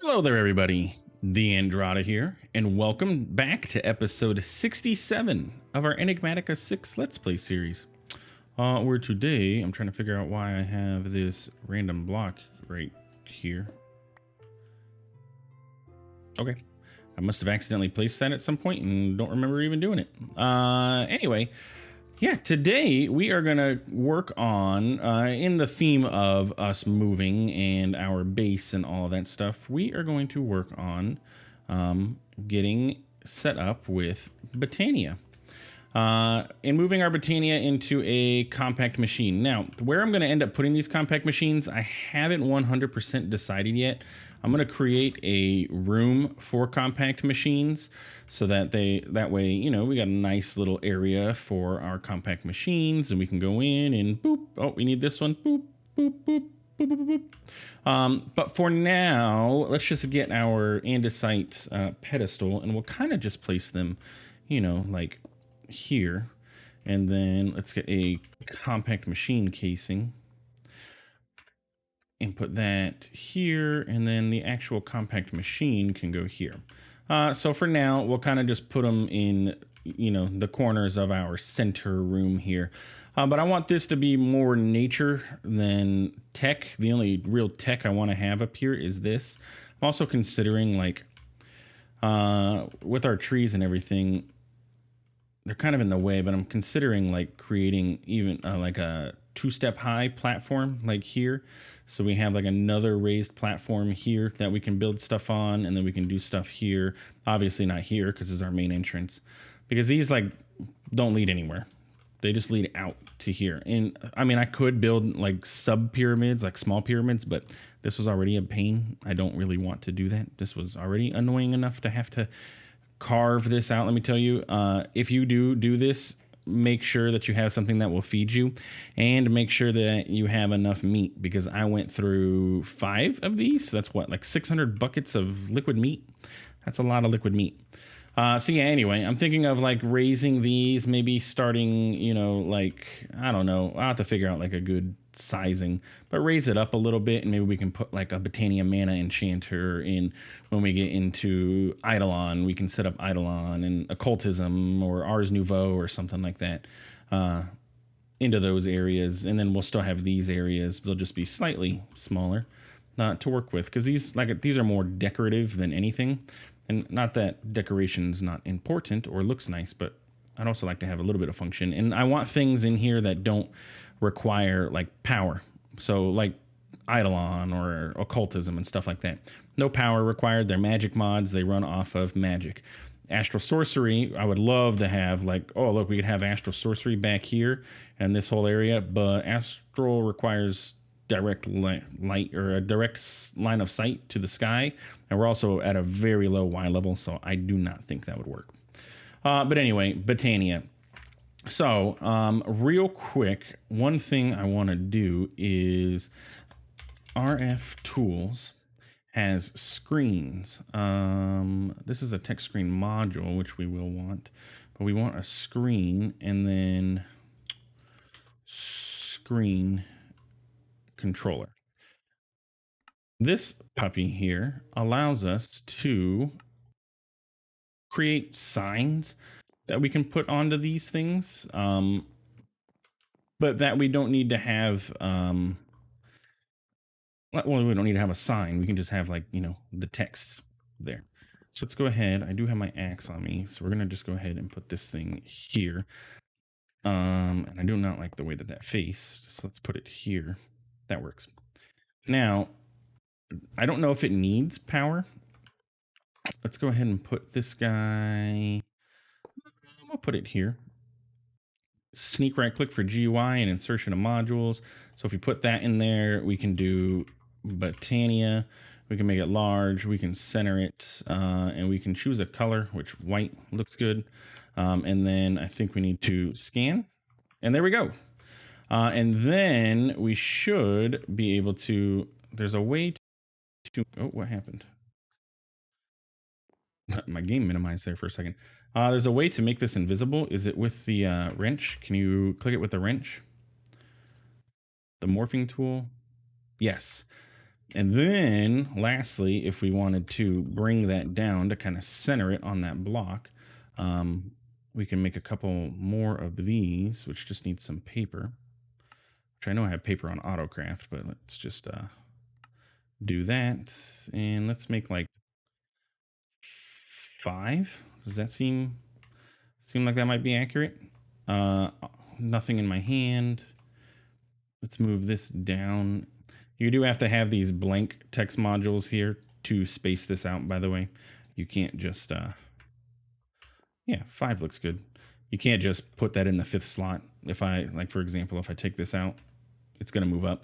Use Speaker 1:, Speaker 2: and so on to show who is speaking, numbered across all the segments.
Speaker 1: Hello there, everybody. TheAndrata here, and welcome back to episode 67 of our Enigmatica 6 Let's Play series. Where today, I'm trying to figure out why I have this random block right here. Okay. I must have accidentally placed that at some point and don't remember even doing it. Anyway, yeah, today we are going to work on, in the theme of us moving and our base and all of that stuff, we are going to work on getting set up with Botania. And moving our Botania into a compact machine. Now, where I'm going to end up putting these compact machines, I haven't 100% decided yet. I'm going to create a room for compact machines so that that way, you know, we got a nice little area for our compact machines and we can go in and boop. Oh, we need this one. Boop, boop, boop. Boop, boop, boop. But for now, let's just get our andesite pedestal and we'll kind of just place them, you know, like here. And then let's get a compact machine casing and put that here, and then the actual compact machine can go here. So for now, we'll kind of just put them in, you know, the corners of our center room here. But I want this to be more nature than tech. The only real tech I want to have up here is this. I'm also considering, like, with our trees and everything, they're kind of in the way, but I'm considering like creating even like a 2-step high platform like here. So we have like another raised platform here that we can build stuff on, and then we can do stuff here. Obviously not here because this is our main entrance, because these like don't lead anywhere. They just lead out to here. And I mean, I could build like sub pyramids, like small pyramids, but this was already a pain. I don't really want to do that. This was already annoying enough to have to carve this out. Let me tell you, if you do this, make sure that you have something that will feed you, and make sure that you have enough meat, because I went through 5 of these. So that's what, like 600 buckets of liquid meat. That's a lot of liquid meat. So yeah, anyway, I'm thinking of like raising these, maybe starting, you know, like, I don't know, I'll have to figure out like a good sizing, but raise it up a little bit, and maybe we can put like a Botania mana enchanter in. When we get into Eidolon, we can set up Eidolon and occultism or Ars Nouveau or something like that into those areas, and then we'll still have these areas. They'll just be slightly smaller to work with, because these are more decorative than anything. And not that decoration's not important or looks nice, but I'd also like to have a little bit of function. And I want things in here that don't require like power. So like Eidolon or occultism and stuff like that. No power required. They're magic mods. They run off of magic. Astral sorcery, I would love to have like, oh, look, we could have astral sorcery back here and this whole area, but astral requires direct light or a direct line of sight to the sky, and we're also at a very low Y level, so I do not think that would work. But anyway, Botania. So real quick, one thing I want to do is RF Tools has screens. This is a text screen module, which we will want, but we want a screen and then screen controller. This puppy here allows us to create signs that we can put onto these things, but that we don't need to have, well, we don't need to have a sign. We can just have, like, you know, the text there. So let's go ahead. I do have my axe on me, so we're going to just go ahead and put this thing here. And I do not like the way that faced, so let's put it here. That works. Now, I don't know if it needs power. Let's go ahead and put this guy, we'll put it here. Sneak right click for GUI and insertion of modules. So if we put that in there, we can do Botania. We can make it large. We can center it, and we can choose a color, which white looks good. And then I think we need to scan, and there we go. And then we should be able to, there's a way to, oh, what happened? My game minimized there for a second. There's a way to make this invisible. Is it with the wrench? Can you click it with the wrench? The morphing tool? Yes. And then lastly, if we wanted to bring that down to kind of center it on that block, we can make a couple more of these, which just needs some paper, which I know I have paper on AutoCraft, but let's just do that. And let's make like 5. Does that seem like that might be accurate? Nothing in my hand. Let's move this down. You do have to have these blank text modules here to space this out, by the way. You can't just, yeah, 5 looks good. You can't just put that in the 5th slot. If I, like, for example, if I take this out, it's going to move up,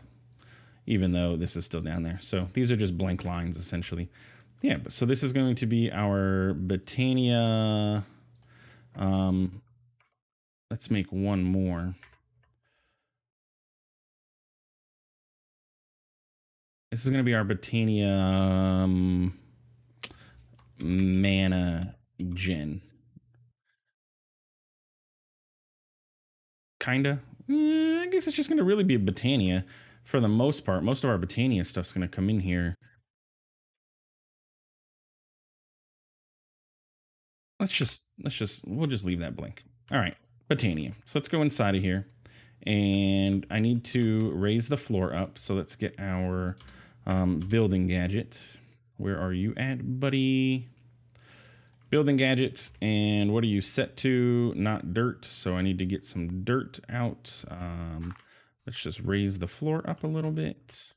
Speaker 1: even though this is still down there. So these are just blank lines, essentially. Yeah, but so this is going to be our Botania. Let's make one more. This is going to be our Botania mana gen. Kinda. I guess it's just going to really be a Botania for the most part. Most of our Botania stuff's going to come in here. We'll just leave that blank. All right, Botania. So let's go inside of here. And I need to raise the floor up. So let's get our building gadget. Where are you at, buddy? Building gadget. And what are you set to? Not dirt. So I need to get some dirt out. Let's just raise the floor up a little bit.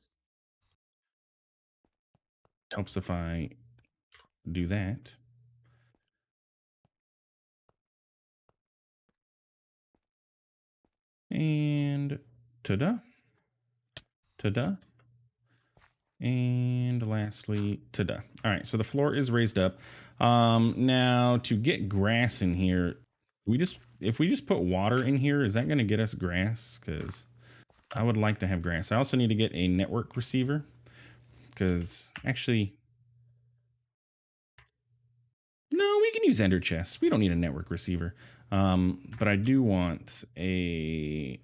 Speaker 1: Helps if I do that. And ta-da. Ta-da. And lastly, ta-da. All right, so the floor is raised up. Now to get grass in here, if we just put water in here, is that going to get us grass? Because I would like to have grass. I also need to get a network receiver, because actually, no, we can use ender chests. We don't need a network receiver. But I do want a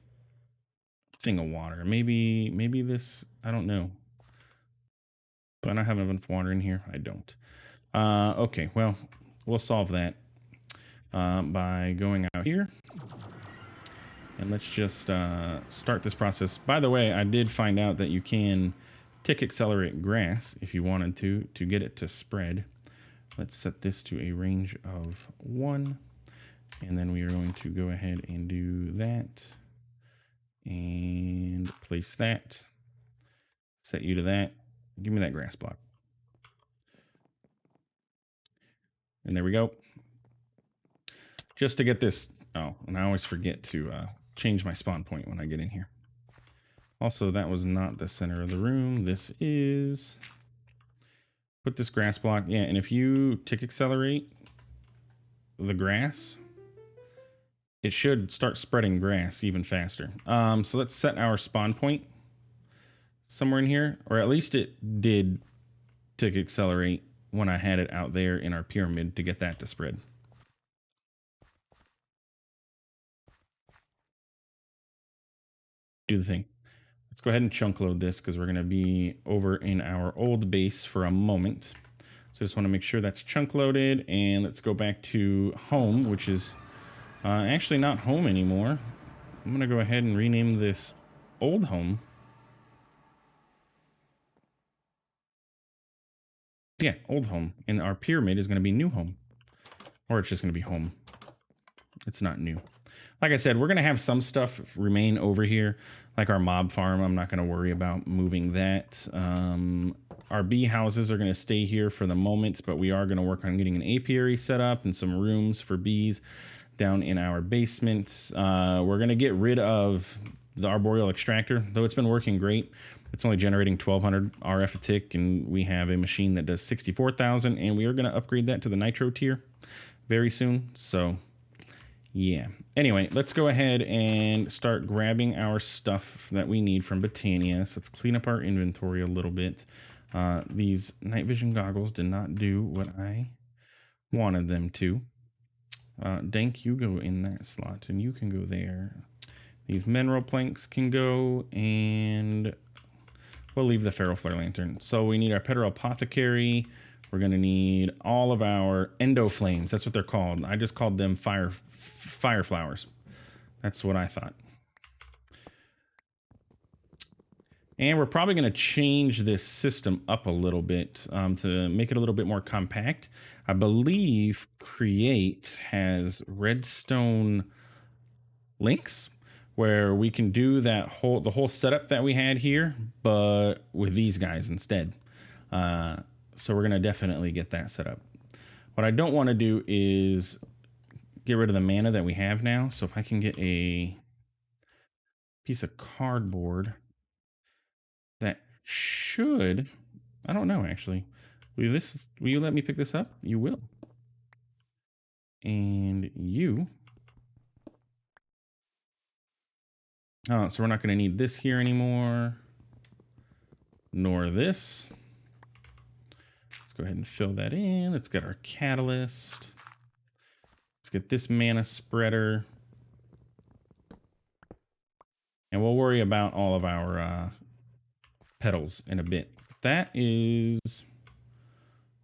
Speaker 1: thing of water. Maybe this, I don't know. Do I not have enough water in here? I don't. Okay, well, we'll solve that by going out here. And let's just start this process. By the way, I did find out that you can tick accelerate grass if you wanted to get it to spread. Let's set this to a range of 1. And then we are going to go ahead and do that. And place that. Set you to that. Give me that grass block. And there we go. Just to get this. Oh, and I always forget to change my spawn point when I get in here. Also, that was not the center of the room. This is. Put this grass block. Yeah, and if you tick accelerate the grass, it should start spreading grass even faster. So let's set our spawn point somewhere in here, or at least it did tick accelerate when I had it out there in our pyramid to get that to spread. Do the thing. Let's go ahead and chunk load this because we're going to be over in our old base for a moment. So just want to make sure that's chunk loaded, and let's go back to home, which is actually not home anymore. I'm going to go ahead and rename this old home. Yeah, old home. And our pyramid is going to be new home. Or it's just going to be home. It's not new. Like I said, we're going to have some stuff remain over here. Like our mob farm, I'm not going to worry about moving that. Our bee houses are going to stay here for the moment, but we are going to work on getting an apiary set up and some rooms for bees down in our basement. We're going to get rid of the arboreal extractor, though it's been working great. It's only generating 1200 RF a tick, and we have a machine that does 64,000, and we are going to upgrade that to the nitro tier very soon. So yeah. Anyway, let's go ahead and start grabbing our stuff that we need from Botania. So let's clean up our inventory a little bit. These night vision goggles did not do what I wanted them to. Dank, you go in that slot, and you can go there. These mineral planks can go, and We'll leave the ferro flare lantern. So we need our petrol apothecary. We're going to need all of our endo flames. That's what they're called. I just called them fire flowers. That's what I thought. And we're probably going to change this system up a little bit to make it a little bit more compact. I believe Create has redstone links where we can do the whole setup that we had here, but with these guys instead. So we're going to definitely get that set up. What I don't want to do is get rid of the mana that we have now. So if I can get a piece of cardboard that should, I don't know actually. Will you let me pick this up? You will. And you. Oh, so we're not going to need this here anymore. Nor this. Let's go ahead and fill that in. Let's get our catalyst. Let's get this mana spreader. And we'll worry about all of our petals in a bit. That is,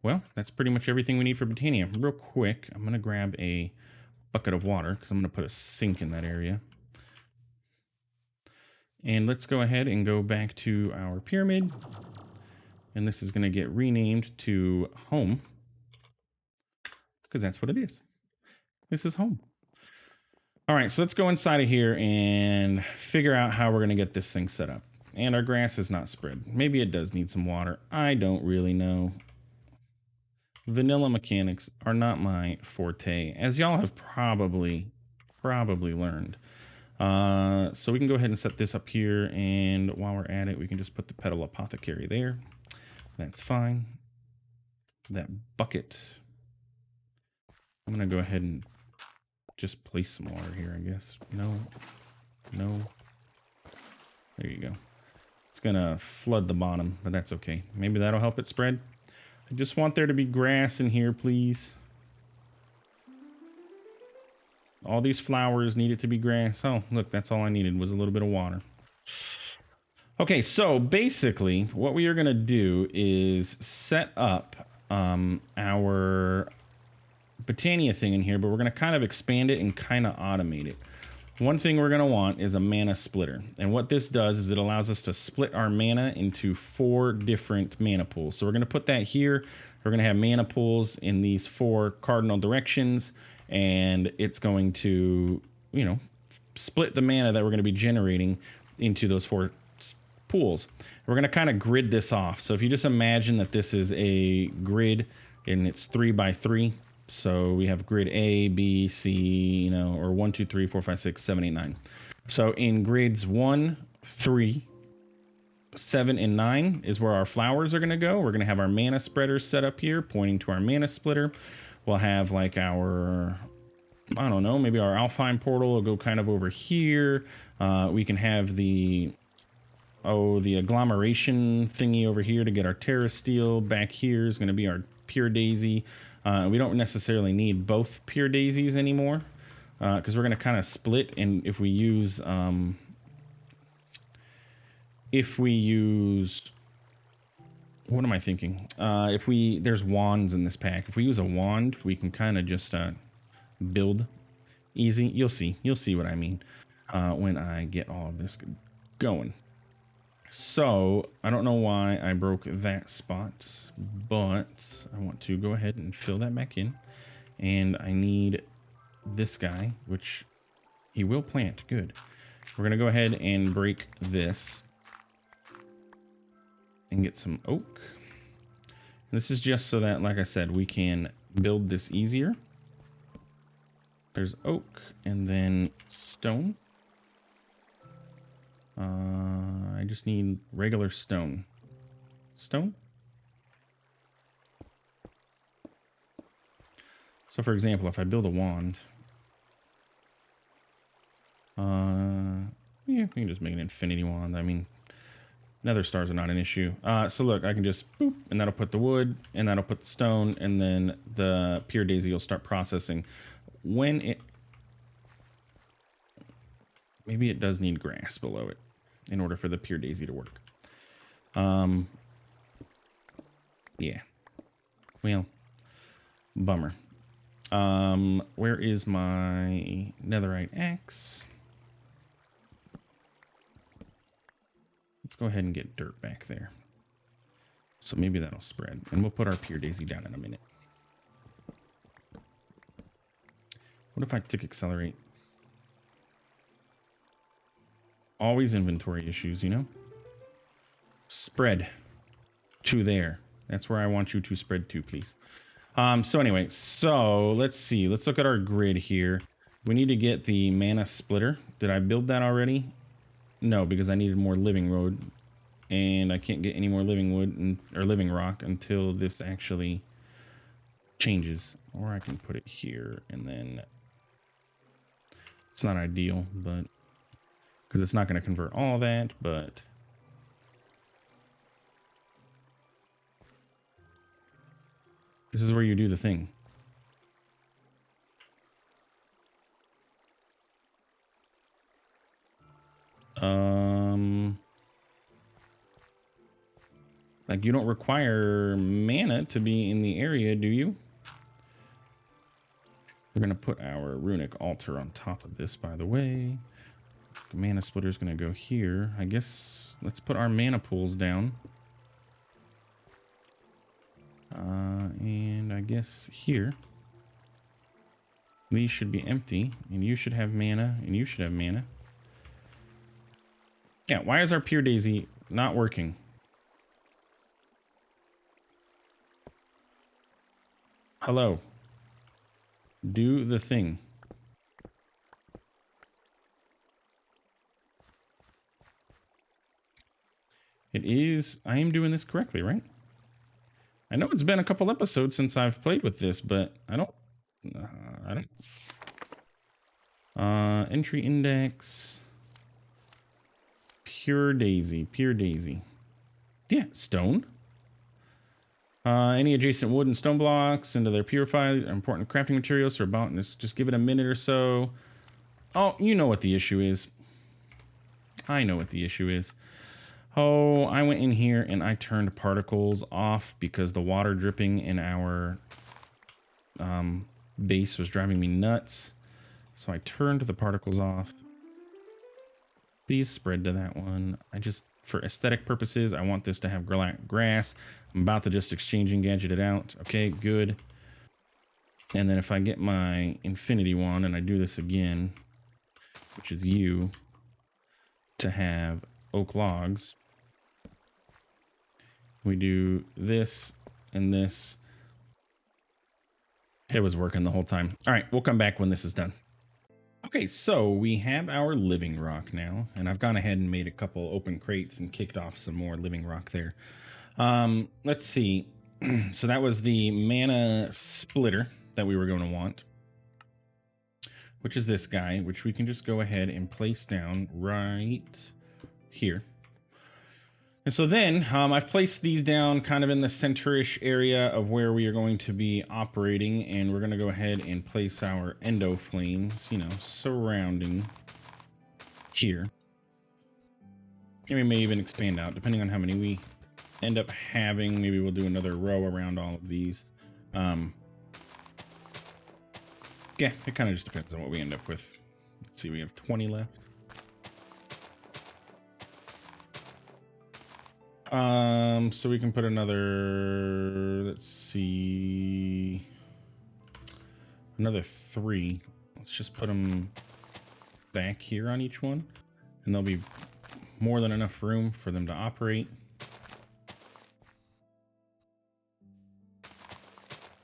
Speaker 1: well, that's pretty much everything we need for Botania. Real quick, I'm going to grab a bucket of water because I'm going to put a sink in that area. And let's go ahead and go back to our pyramid. And this is going to get renamed to home because that's what it is. This is home. All right, so let's go inside of here and figure out how we're going to get this thing set up. And our grass is not spread. Maybe it does need some water. I don't really know. Vanilla mechanics are not my forte, as y'all have probably learned. So we can go ahead and set this up here, and while we're at it, we can just put the petal apothecary there. That's fine. That bucket. I'm gonna go ahead and just place some water here, I guess. No. There you go. It's gonna flood the bottom, but that's okay. Maybe that'll help it spread. I just want there to be grass in here, please. All these flowers need it to be grass. Oh, look, that's all I needed was a little bit of water. Okay, so basically what we are going to do is set up our Botania thing in here, but we're going to kind of expand it and kind of automate it. One thing we're going to want is a mana splitter. And what this does is it allows us to split our mana into 4 different mana pools. So we're going to put that here. We're going to have mana pools in these 4 cardinal directions. And it's going to, you know, split the mana that we're going to be generating into those 4 pools. We're going to kind of grid this off. So if you just imagine that this is a grid and it's 3 by 3. So we have grid A, B, C, you know, or 1, 2, 3, 4, 5, 6, 7, 8, 9. So in grids 1, 3, 7, and 9 is where our flowers are going to go. We're going to have our mana spreaders set up here, pointing to our mana splitter. We'll have like our, I don't know, maybe our Alpine portal will go kind of over here. We can have the agglomeration thingy over here to get our Terra Steel. Back here is going to be our Pure Daisy. We don't necessarily need both Pure Daisies anymore because we're going to kind of split. And if we use, what am I thinking? There's wands in this pack. If we use a wand, we can kind of just build easy. You'll see what I mean when I get all of this going. So I don't know why I broke that spot, but I want to go ahead and fill that back in. And I need this guy, which he will plant. Good. We're going to go ahead and break this and get some oak. This is just so that, like I said, we can build this easier. There's oak and then stone. I just need regular stone. Stone? So for example, if I build a wand, yeah, we can just make an infinity wand. I mean, nether stars are not an issue. So look, I can just boop, and that'll put the wood, and that'll put the stone, and then the Pure Daisy will start processing. Maybe it does need grass below it in order for the Pure Daisy to work. Yeah. Well, bummer. Where is my netherite axe? Let's go ahead and get dirt back there. So maybe that'll spread. And we'll put our pure daisy down in a minute. What if I took accelerate? Always inventory issues, you know? Spread to there. That's where I want you to spread to, please. So anyway, so let's see. Let's look at our grid here. We need to get the mana splitter. Did I build that already? No, because I needed more living wood. And I can't get any more living wood or living rock until this actually changes. Or I can put it here and then it's not ideal, but because it's not going to convert all that, but this is where you do the thing. Like you don't require mana to be in the area, do you? We're gonna put our runic altar on top of this, by the way. The mana splitter is gonna go here. I guess let's put our mana pools down. And I guess here. These should be empty, and you should have mana, and you should have mana. Yeah, why is our pure daisy not working? Hello. Do the thing. It is, I am doing this correctly, right? I know it's been a couple episodes since I've played with this, but I don't. Entry index. Pure daisy, pure daisy. Yeah, stone. Any adjacent wood and stone blocks into their purified important crafting materials for about this. Just give it a minute or so. Oh, you know what the issue is. I know what the issue is. Oh, I went in here and I turned particles off because the water dripping in our base was driving me nuts. So I turned the particles off. Please spread to that one. I just, for aesthetic purposes, I want this to have grass. I'm about to just exchange and gadget it out. Okay, good. And then if I get my infinity wand and I do this again, which is you, to have oak logs, we do this and this. It was working the whole time. All right, we'll come back when this is done. Okay, so we have our living rock now, and I've gone ahead and made a couple open crates and kicked off some more living rock there. Let's see. So that was the mana splitter that we were going to want, which is this guy, which we can just go ahead and place down right here. And so then I've placed these down kind of in the center-ish area of where we are going to be operating, and we're going to go ahead and place our endo flames, you know, surrounding here. And we may even expand out depending on how many we end up having. Maybe we'll do another row around all of these. Yeah, it kind of just depends on what we end up with. Let's see, we have 20 left. So we can put another, let's see, another 3. Let's just put them back here on each one, and there'll be more than enough room for them to operate.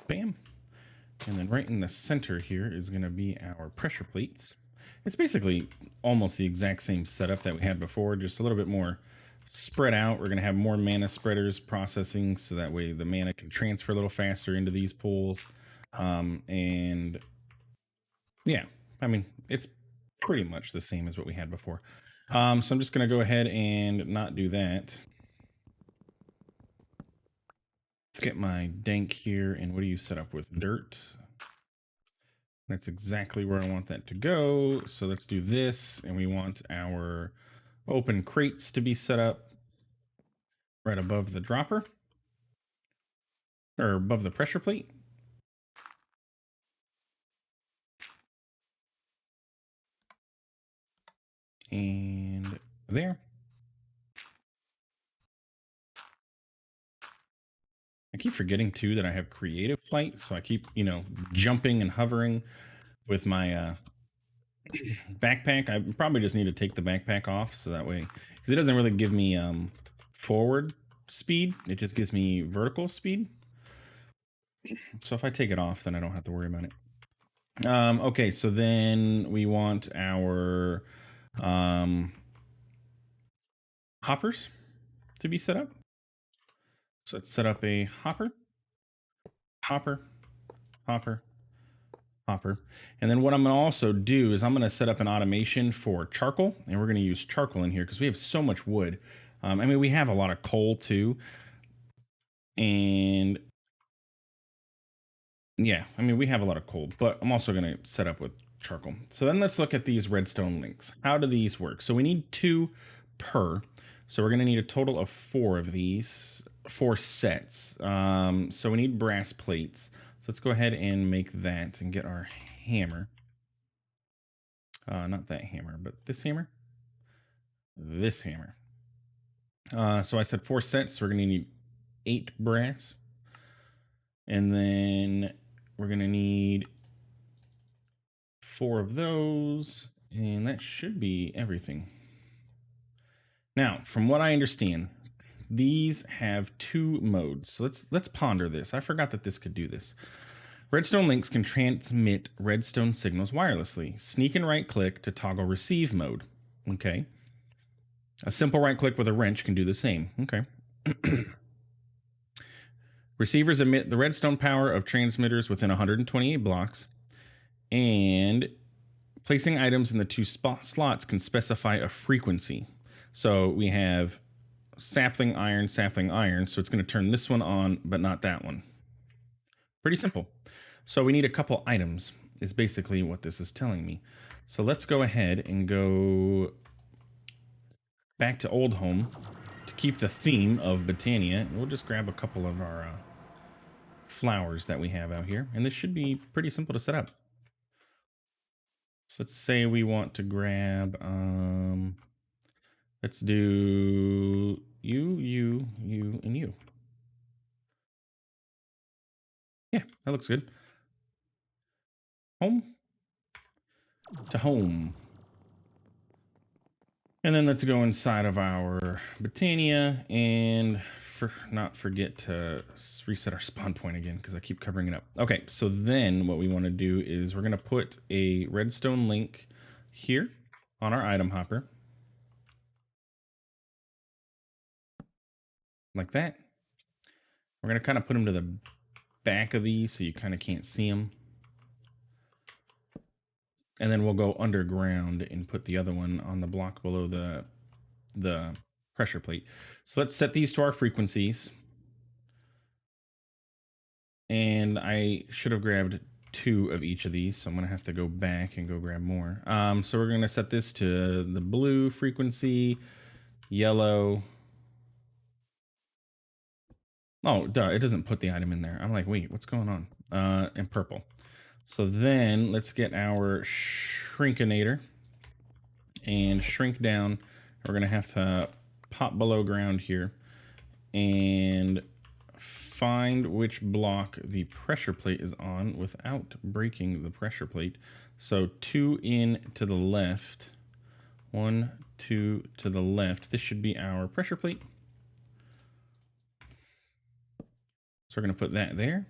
Speaker 1: Bam. And then right in the center here is going to be our pressure plates. It's basically almost the exact same setup that we had before, just a little bit more spread out. We're going to have more mana spreaders processing, so that way the mana can transfer a little faster into these pools. And yeah, I mean, it's pretty much the same as what we had before. So I'm just going to go ahead and not do that. Let's get my dank here. And what do you set up with? Dirt. That's exactly where I want that to go. So let's do this. And we want our open crates to be set up right above the dropper, or above the pressure plate. And there. I keep forgetting too that I have creative flight, so I keep, jumping and hovering with my backpack. I probably just need to take the backpack off so that way, because it doesn't really give me forward speed, it just gives me vertical speed. So if I take it off, then I don't have to worry about it. Okay, so then we want our hoppers to be set up. So let's set up a hopper, hopper, hopper, hopper. And then what I'm going to also do is I'm going to set up an automation for charcoal, and we're going to use charcoal in here because we have so much wood. I mean, we have a lot of coal too. And yeah, I mean, we have a lot of coal, but I'm also going to set up with charcoal. So then let's look at these redstone links. How do these work? So we need 2 per. So we're going to need a total of 4 of these, 4 sets. So we need brass plates. So let's go ahead and make that and get our hammer. Not that hammer, but this hammer. This hammer. So I said 4 sets. So we're going to need 8 brass. And then we're going to need 4 of those. And that should be everything. Now, from what I understand, these have 2 modes. So let's ponder this. I forgot that this could do this. Redstone links can transmit redstone signals wirelessly. Sneak and right click to toggle receive mode. Okay. A simple right click with a wrench can do the same. Okay. Receivers emit the redstone power of transmitters within 128 blocks. And placing items in the 2 slots can specify a frequency. So we have sapling iron, so it's going to turn this one on, but not that one. Pretty simple. So we need a couple items, is basically what this is telling me. So let's go ahead and go back to Old Home to keep the theme of Botania. We'll just grab a couple of our flowers that we have out here, and this should be pretty simple to set up. So let's say we want to grab, let's do you, and you. Yeah, that looks good. Home to home. And then let's go inside of our Botania and not forget to reset our spawn point again because I keep covering it up. Okay, so then what we want to do is we're going to put a redstone link here on our item hopper. Like that. We're going to kind of put them to the back of these so you kind of can't see them. And then we'll go underground and put the other one on the block below the pressure plate. So let's set these to our frequencies. And I should have grabbed 2 of each of these, so I'm gonna have to go back and go grab more. So we're gonna set this to the blue frequency, yellow. Oh, duh, it doesn't put the item in there. I'm like, wait, what's going on? And purple. So then let's get our shrinkinator and shrink down. We're gonna have to pop below ground here and find which block the pressure plate is on without breaking the pressure plate. So 2 in to the left, 1, 2 to the left. This should be our pressure plate. So we're going to put that there.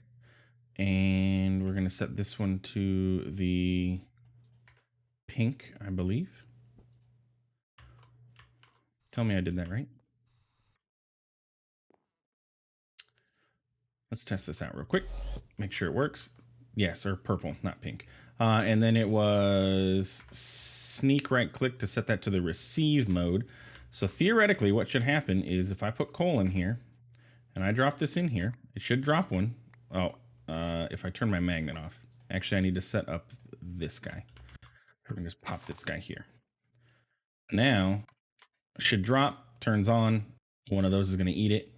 Speaker 1: And we're going to set this one to the pink, I believe. Tell me I did that right. Let's test this out real quick. Make sure it works. Yes, or purple, not pink. And then it was sneak right click to set that to the receive mode. So theoretically, what should happen is if I put coal in here and I drop this in here, it should drop one. Oh, if I turn my magnet off. Actually, I need to set up this guy. We're gonna just pop this guy here. Now, it should drop, turns on, One of those is going to eat it.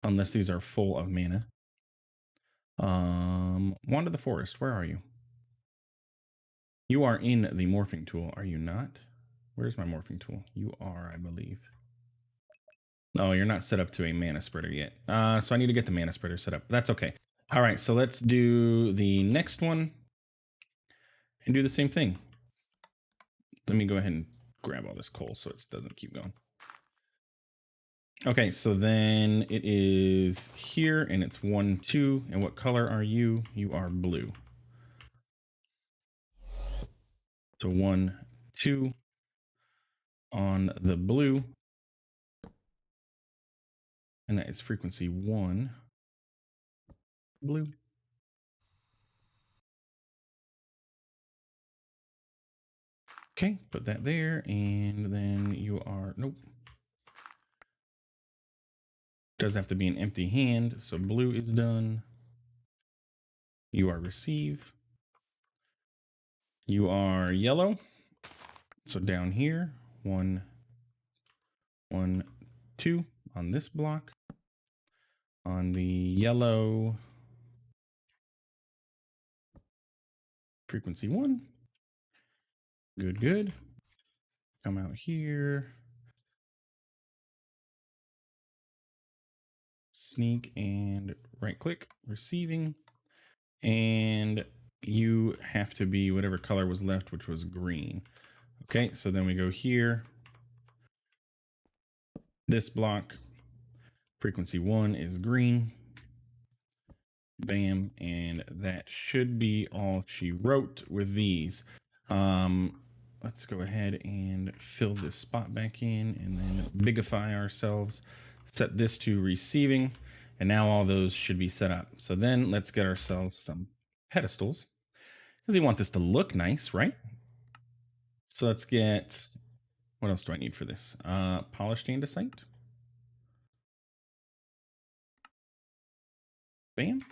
Speaker 1: Unless these are full of mana. Wander the forest. Where are you? You are in the morphing tool, are you not? Where's my morphing tool? You are, I believe. Oh, you're not set up to a mana spreader yet. So I need to get the mana spreader set up. That's okay. All right, so let's do the next one and do the same thing. Let me go ahead and grab all this coal so it doesn't keep going. Okay, so then it is here and it's 1, 2. And what color are you? You are blue. So 1, 2 on the blue. And that is frequency 1, blue. Okay, put that there, and then you are, nope. Does have to be an empty hand, so blue is done. You are receive. You are yellow. So down here, 1, 1, 2 on this block. On the yellow, frequency 1. Good, good. Come out here. Sneak and right click, receiving. And you have to be whatever color was left, which was green. Okay, so then we go here. This block, frequency 1 is green. Bam, and that should be all she wrote with these. Let's go ahead and fill this spot back in and then bigify ourselves. Set this to receiving, and now all those should be set up. So then let's get ourselves some pedestals because we want this to look nice, right? So let's get, what else do I need for this? Polished andesite. Bam.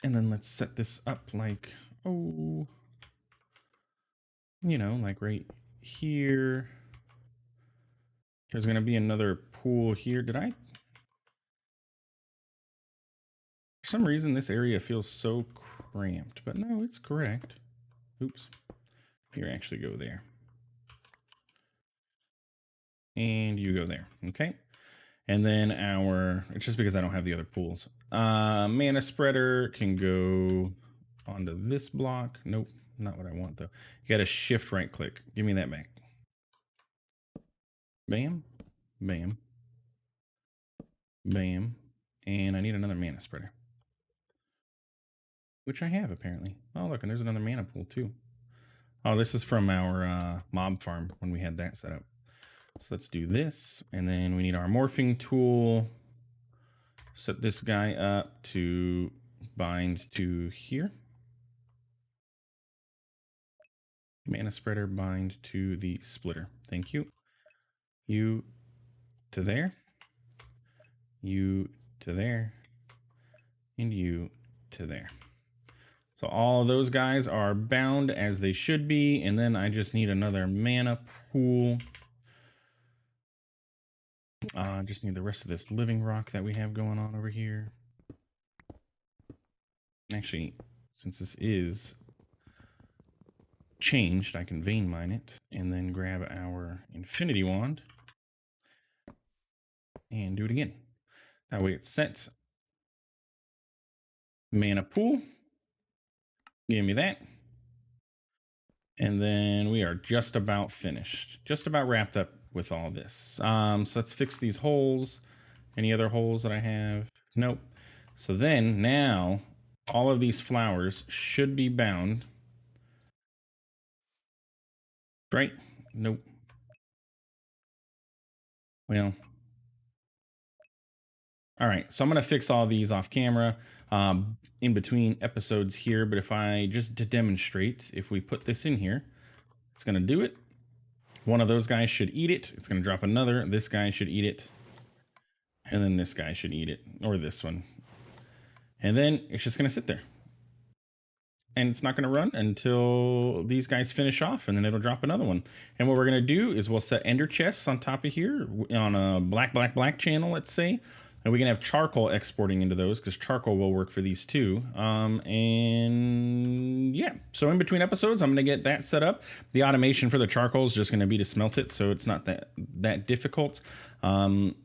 Speaker 1: And then let's set this up like, oh, you know, like right here. There's going to be another pool here. Did I? For some reason, this area feels so cramped, but no, it's correct. Oops. Here, actually go there. And you go there. Okay. And then it's just because I don't have the other pools. Mana spreader can go onto this block. Nope, not what I want though. You got to shift right click. Give me that back. Bam, bam, bam. And I need another mana spreader, which I have apparently. Oh, look, and there's another mana pool too. Oh, this is from our mob farm when we had that set up. So let's do this. And then we need our morphing tool. Set this guy up to bind to here. Mana spreader bind to the splitter. Thank you. You to there. You to there. And you to there. So all of those guys are bound as they should be. And then I just need another mana pool. Just need the rest of this living rock that we have going on over here. Actually, since this is changed, I can vein mine it and then grab our infinity wand and do it again. That way it's set. Mana pool. Give me that. And then we are just about finished. Just about wrapped up with all this. So let's fix these holes. Any other holes that I have? Nope. So then now all of these flowers should be bound. Right? Nope. Well, all right. So I'm going to fix all these off camera in between episodes here. But if I just to demonstrate, if we put this in here, it's going to do it. One of those guys should eat it. It's going to drop another. This guy should eat it. And then this guy should eat it, or this one. And then it's just going to sit there. and it's not going to run until these guys finish off, and then it'll drop another one. And what we're going to do is we'll set ender chests on top of here on a black channel, let's say, and we can have charcoal exporting into those because charcoal will work for these too. And yeah, so in between episodes, I'm going to get that set up. The automation for the charcoal is just going to be to smelt it, so it's not that difficult. And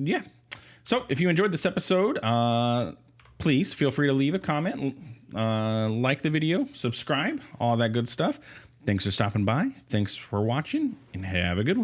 Speaker 1: yeah, so if you enjoyed this episode, please feel free to leave a comment, like the video, subscribe, all that good stuff. Thanks for stopping by. Thanks for watching, and have a good one.